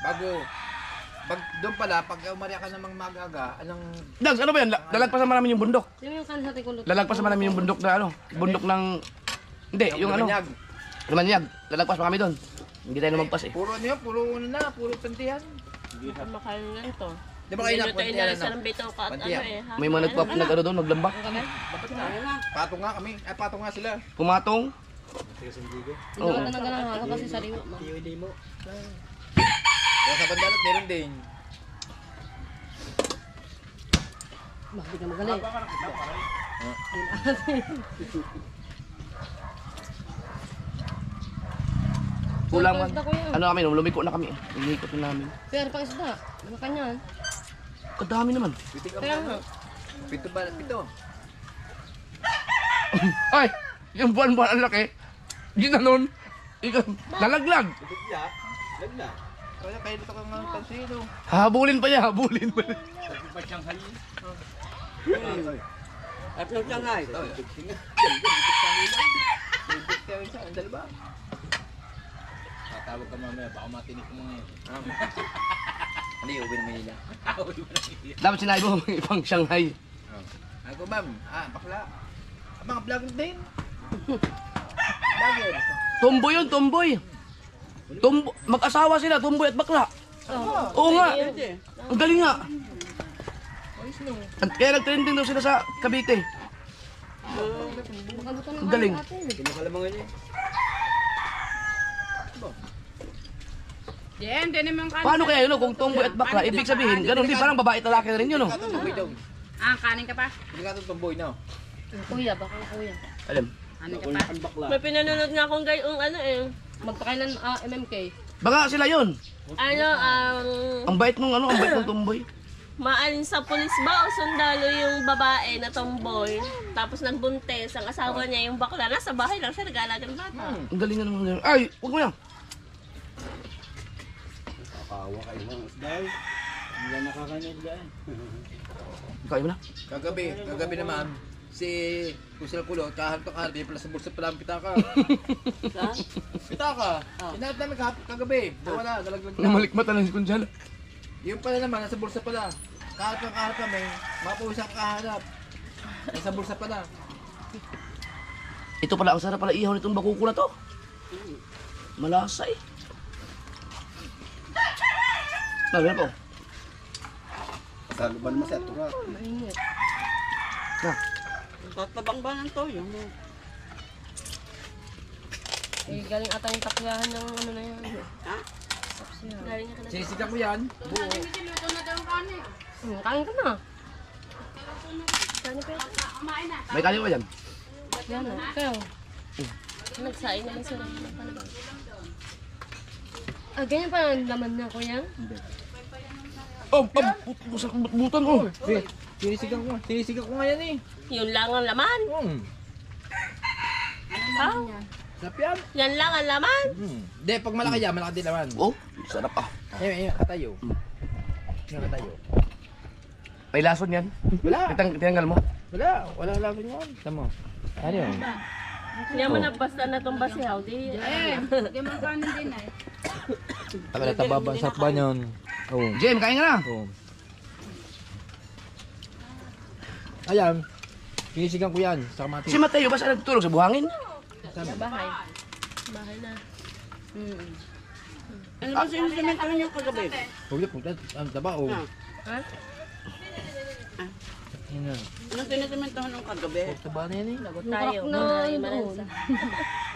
Bago. Doon pala, pag umarya ka namang magaga, anong... Dags, ano ba yan? Lalagpasan namin yung bundok. Yung kanin sa tingkulot. Lalagpasan namin yung bundok na ano? Bundok ng Hindi, yung ano. Lumanyag. Lumanyag. Lalagpas pa kami doon. Hindi tayo lumagpas eh. Puro ano yan, puro ano na, puro pantihan. Makain nga ito. Di ba kayo na Hindi tayo pantihan nalasa na? ng bito ka at ano Pantihan. eh. Ha? May mga nag-ano doon, naglamba. Patong nga kami. Ay, patong nga sila. Pumatong. Hindi ka na ganang kasi sa limo. Kaya sa bandalot, meron din. Bakit ka magaling? Kulang man. Isda ko yan. Ano kami, nung lumiko na kami. Lumikot na namin. Pero pang isda. Ano ka niyan? Kadami naman. Kaya nga. Pito ba? Pito. Ay! Yung buwan-buwan ang laki. Yun na nun. Nalaglag. Kaya kayo dito ka nga pansino. Habulin pa niya, habulin pa niya. At ng Shanghai. Andal ba? Tatawag ka mamaya, baka matinik mo ngayon. Hindi, uwi na Manila. Dapat sinabi mo ibang Shanghai. Ako ma'am, bakla. Mga vlogger din. Vlogger. Tomboy yun, tomboy. Mag-asawa sila, tomboy at bakla. Oo nga. Ang galing nga. At kaya nag-trending daw sila sa Cavite. Ang galing. Kinakalamangan niya. Yan, din naman kanin. Paano kaya yun kung tomboy at bakla? Ibig sabihin, ganun din parang babae at lalaki na rin yun. Tumboy daw. Kanin ka pa? Hindi ka tumboy na. Kuya, baka kuya. Alam. Kanin ka pa? May pinanonood nga akong gayong ano eh. Magpakailan MMK. Baka sila yun. Ano, Ang bait nung ano, ang bait ng tomboy. maalin sa pulis ba o sundalo yung babae na tomboy. Tapos nagbuntes, ang asawa niya yung bakla. Nasa bahay lang siya, nag-aalaga ng bata. Ang galing nga naman. Ay, huwag mo yan. Kawa kayo ng isday. Hindi na nakakanig dyan. Kaya mo na. Kagabi naman, si Kusila Kulo, kahantok-hantok, di pala sa bulsa pala ang pitaka. Pitaka! Hinahanap namin kagabi. Wala, nalaglag na. Namalikmata lang si Kunjala. Yung pala naman, nasa bulsa pala. Kahanap kami, mapawisan kahanap. Nasa bulsa pala. Ito pala, ang sarap pala ihaw nitong bakuko na to. Malasa eh. Meron po. Saluban mo sa tura. Mainit. Na. Tatabang ba ng toyo mo? Eh, galing ata yung takyahan ng ano na yan. Ha? Galing niya ka na. Sinisigang mo yan. Buo. Kain ka na. Kanin pa yun. May kanin ba yan? Yan na. Ikaw. Nagsain naman sila. Ganyan pa ang laman niya, kuya? Oh, butan oh. Sinisigang ko nga yan eh. Yun lang ang laman. Ah, Sarap yan. yan lang ang laman. Hindi, pag malaki yan, malaki din naman. Oh, sarap ah. Ayun, katayo. Yung katayo. May lason yan. Wala. Tinanggal mo. Wala lang yan. Tama. Ano yun? Hindi mo na basta na itong basihaw. Di, Hindi mo kanin din eh. Tama na tababa sa pa yun. Oo. Jem, kain ka na. Oo. Ayan. Sinisigang ko yan sa kamatis. Si Mateo ba saan nagtulog sa buhangin? sa bahay. Bahay na. Ano ba sinisementahan niyo kagabi? Huwag punta. Ang taba, oh. Ha? Yan na. Ano sinisementahan ng kagabi? Taba na yan eh. Lagot tayo. na Ay, doon. malansa.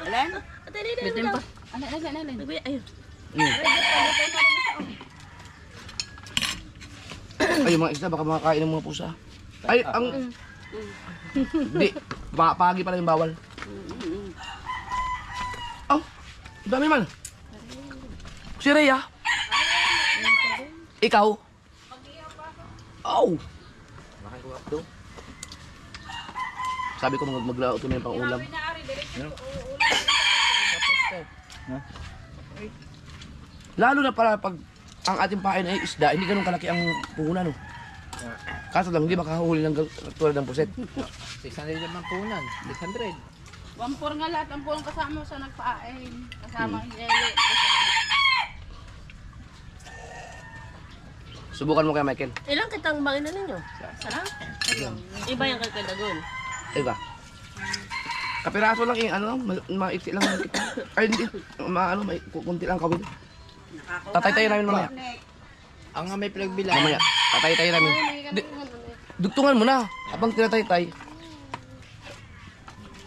Alam? Ate, dito pa. Alin. Nagbuya, ayun. Ay, yung mga isda, baka makakain ng mga pusa. Ay, ang... Hindi, pagi pala yung bawal. Oh, dami man. Si Rhea. Ikaw. Oh. Sabi ko maglao ito na yung pang-ulam. Lalo na para pag ang ating pain ay isda, hindi ganun kalaki ang puhunan. No? Kaso lang, hindi makahuli ng tulad ng puset. 600 naman punan. 600. 1-4 nga lahat ang pulong kasama sa nagpaain. Kasama ang yelo. Subukan mo kaya, Michael. Ilang kitang bangin na ninyo? Sarap? Iba yung kagkadagon. Iba. Kapiraso lang ano, maiksi lang. Ay, hindi. May kunti lang kawin. Tatay-tayo namin mamaya. Ang may pinagbilang. Mamaya, tatay-tayo namin. Dugtungan mo na. Habang tinatay-tay.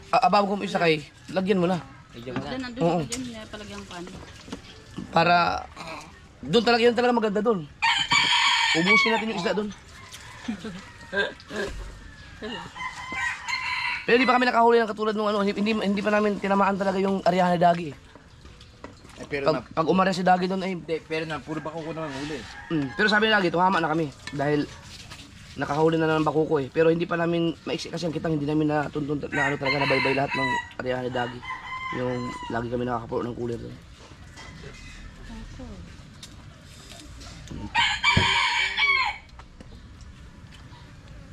Abaw ko mo isa kay, lagyan mo na. Doon, nandun Oo. ako dyan, pinapalagyan pa. Para, doon talaga yun talaga maganda doon. Ubusin natin yung isda doon. Pero hindi pa kami nakahuli ng katulad nung ano, hindi pa namin tinamaan talaga yung Ariana Dagi. Pero na, Pag umarya si Dagi doon ay, pero na, puro bakuko naman huli. pero sabi ni Dagi, tumama na kami. Dahil nakahuli na ng bakuko eh. Pero hindi pa namin maiksi kasi ang kitang hindi namin natuntun na ano talaga nabaybay lahat ng Ariana Dagi. Yung lagi kami nakakapulo ng cooler doon.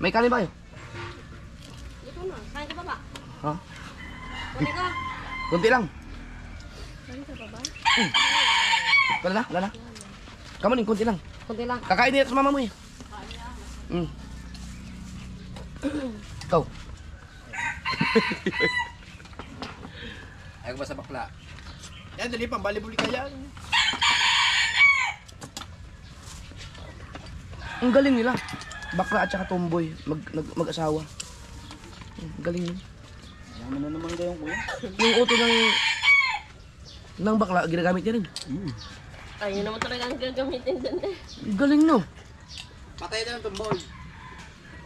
May kanin ba kayo? Ito na, kain ka pa ba? Ha? Kunin ka. Kunti lang. Kain ka pa ba? Wala na. Kamu ning kunti lang. Kunti lang. Kakain niya sa mama mo eh. Ikaw. Ayaw ba sa bakla? Yan, dali pang bali-buli ka yan. Ang galing nila. Bakla at saka tomboy. Mag-asawa. Ang galing yun. Ano na naman gayong kuya? Yung uto ng bakla, ginagamit niya rin. Ayun naman talaga ang gagamitin dun eh. Ang galing no. Patay na ng tumboy.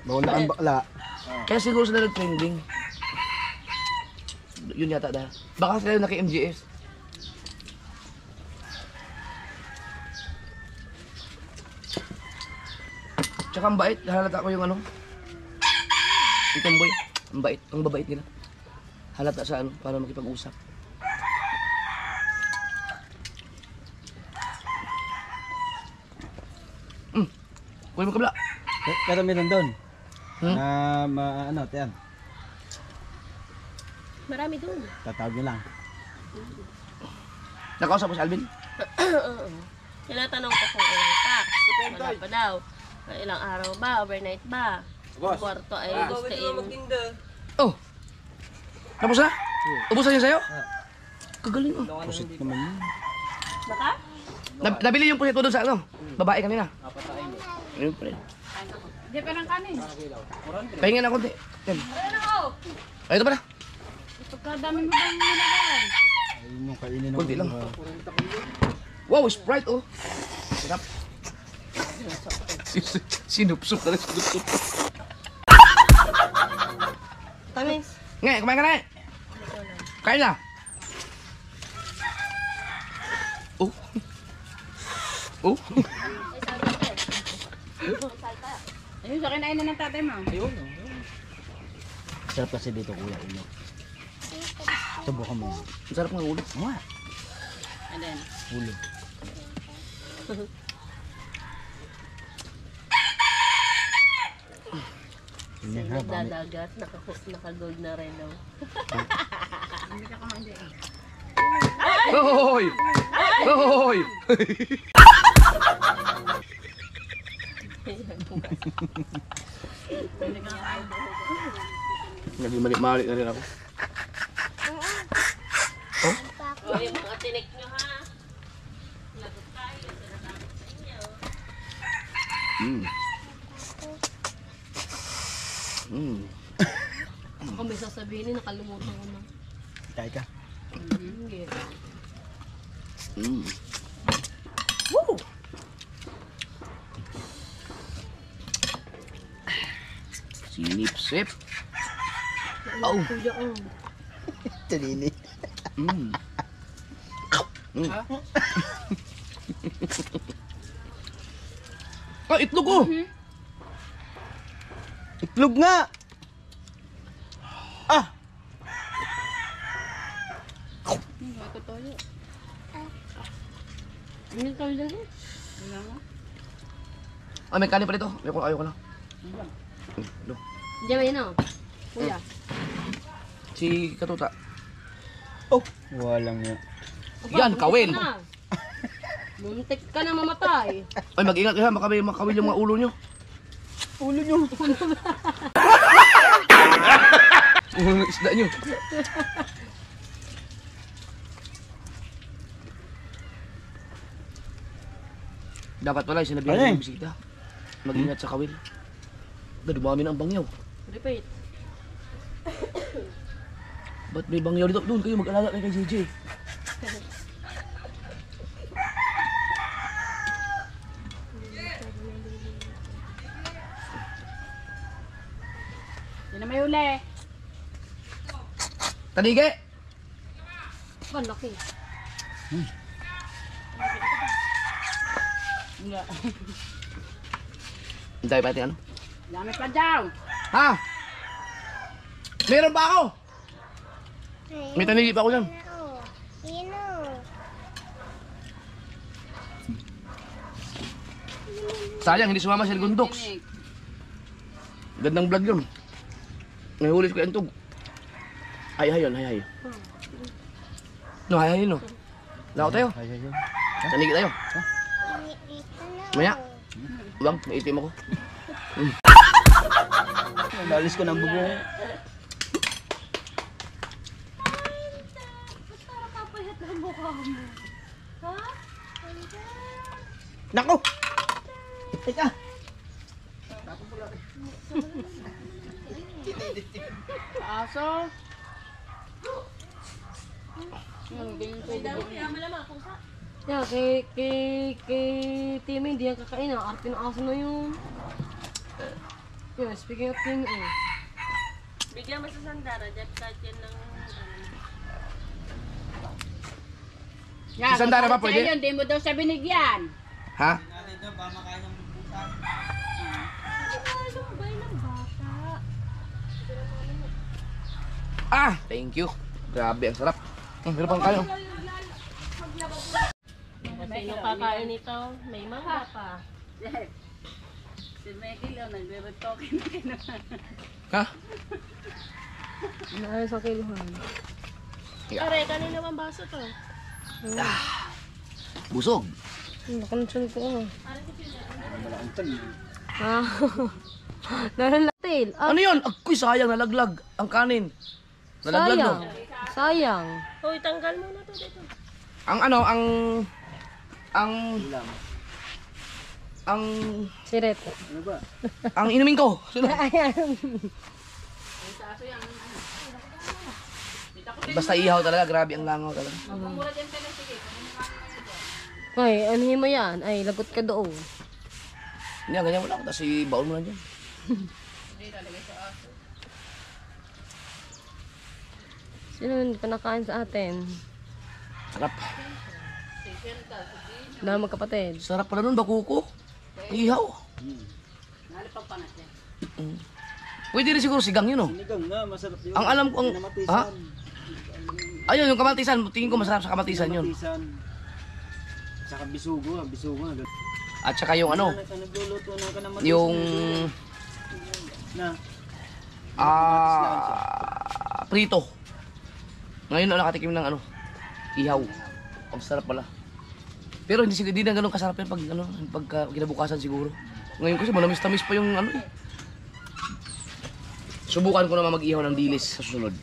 Bawal na ang bakla. Kaya siguro sila nag-trending. Yun yata dahil. Baka sila yung naki-MGS. Tsaka ang bait. Halata ko yung ano. Yung tomboy. Ang bait. Ang babait nila. Halata sa ano. Para makipag-usap. Kunin mo kabla. Pero meron doon. Hmm? Na ano, tiyan. Marami dun. Tatawag nyo lang. Nakausap mo si Alvin? Tinatanong ko kung ilang tax. Wala pa daw. Ilang araw ba? Overnight ba? Boss. Kwarto ay gustein. Oh! Tapos na? Ubusan niya sa'yo? Kagaling oh. Pusit naman yun. Baka? Nabili yung pusit ko doon sa ano? Babae kanina. Ayun pa rin. Hindi pa ng kanin. Pahinga na konti. Yan. Ay, ito pala. Pagkadami mo bang nilagay? Ayun yung kainin ng Kunti lang. Wow, Sprite oh. Sarap. Sinupsup na rin. Sinupsup. Tamis. Ngayon, kumain ka na eh. Kain na. Oh. Oh. Ayun, sa kinain na ng tatay mo. Sarap kasi dito kuya ulo. Subukan mo. Ang sarap ng ulo. And then, Ulo. Ganyan ha, bami. Nagdadagat. Naka-gold na rin daw. Hoy! Hoy! Naging mali-mali na rin ako. O, yung mga tinik nyo ha. Lagot tayo. Sinasabi sa inyo. Ako may sasabihin, nakalimutan ko na. Kaya ka. Woo! Sinip-sip. Oh. Tanini. Ah, itlog ko! Itlog nga! Ah! ito toyo. Ano tawag dyan? Wala nga. Ah, may kanin pa dito. Ayoko na. Ano? Diyan may no? Kuya. Si Katuta. Oh! Walang nga. Yan, kawin! Muntik ka na mamatay. Ay, mag-ingat kayo. Baka may makawil yung mga ulo nyo. Ulo nyo! Ang isda nyo. Dapat pala sinabihan Ano ng bisita. Mag-ingat sa kawil. Dumami na ang bangyaw. Repeat. Ba't may bangyaw dito? Doon kayo mag-alaga kay JJ. Yan na may uli. Tanige! Ang laki. Hintay pa natin ano? Dami pa daw. Ha? Meron pa ako! May tanigi pa ako dyan. Sayang, hindi sumama si Gundox. Gandang vlog yun. Nahulit ko yung tug. Ay, yun, ay. No, ay, no. Lako tayo. Tanigi tayo. Maya. Uwag, naitim ako. Nalis ko ng bubong. Nako! Teka! Aso. Yeah, kay Timmy, hindi yan kakain. Ang arte ng aso na yun. Yeah, speaking of Timmy, Bigyan mo sa Sandara, Jeff Katyan ng... Yan, Si Sandara ba kung pwede? sa'yo yun, di mo daw siya binigyan. Ha? Ah, thank you. Grabe, ang sarap. Meron pang kayo. Sino kakain nito? May mangga pa. Si Michael yun, nagre-retokin na kinuha. Ha? naayos ang kiluhan. Pare, kanina bang baso to? Busog. Nakonsun ko. Ah. Nalalatil. Ah, Ano yun? Ako'y sayang, nalaglag. Ang kanin. Nalaglag no? sayang. Hoy, tanggal mo na to dito. Ang ano, ang Siret. ang inumin ko. Sino? Basta ihaw talaga, grabe ang langaw talaga. Ay, anuhin mo yan? Ay, lagot ka doon. Hindi, ganyan wala ako. Tapos ibaon mo lang dyan. Sino hindi pa nakain sa atin? Sarap. Dahil magkapatid. Sarap pala nun, bakuko. Ihaw. Pwede rin siguro sigang yun, oh. Sinigang na, masarap yun. Ang alam ko, ang... Ha? Ayun, yung kamaltisan. Tingin ko masarap sa kamaltisan yun. Kamatisan. Saka bisugo, bisugo. At saka yung ano, Nagluluto na ka naman. yung... Na. Prito. Ngayon na nakatikim ng ano, ihaw. Ang sarap pala. Pero hindi na ganun kasarap yan pag, ano, pag kinabukasan siguro. Ngayon kasi manamis-tamis pa yung ano eh. Subukan ko naman mag-ihaw ng dilis sa susunod.